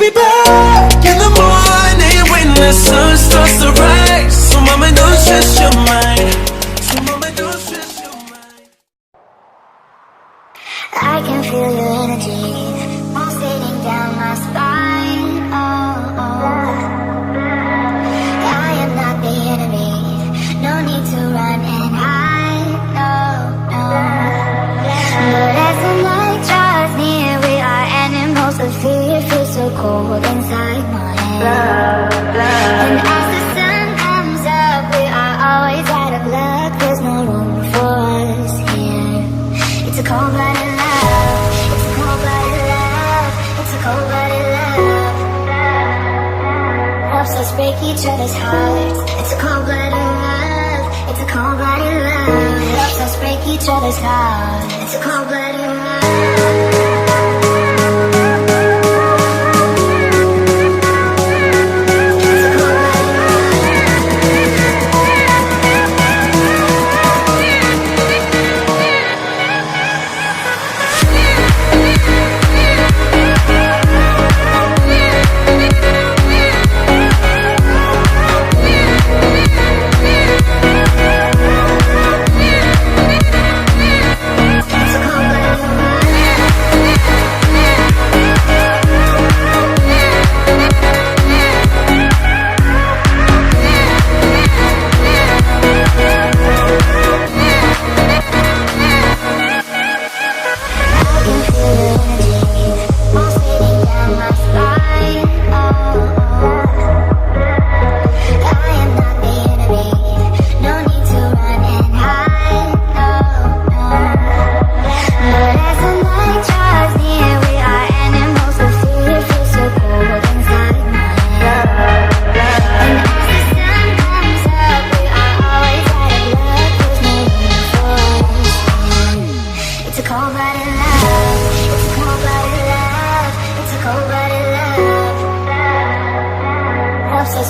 be back in the morning when the sun starts to rise. So mama, don't stress your mind. So mama, don't stress your mind. I can feel your energy pulsating down my spine. Oh, oh. I am not the enemy. No need to run and hide. No, no. But as the night draws near, we are animals of fear. Feels so cold inside my head. And as the sun comes up, we are always out of luck. There's no room for us here. It's a cold-blooded love. It's a cold-blooded love. It's a cold-blooded love. Helps us break each other's hearts. It's a cold-blooded love. It's a cold-blooded love. Helps us break each other's hearts. It's a cold-blooded love.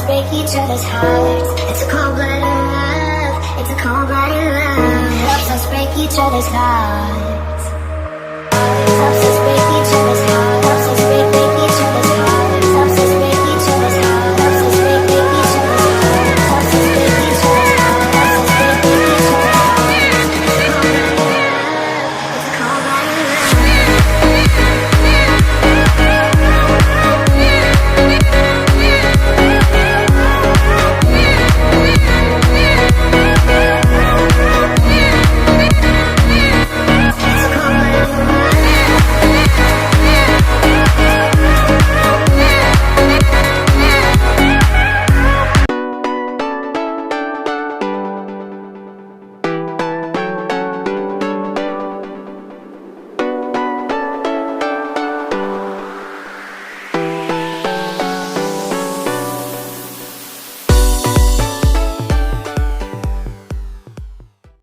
Break each other's hearts. It's a cold-blooded love. It's a cold-blooded love. Helps us break each other's hearts. Helps us break each other's hearts.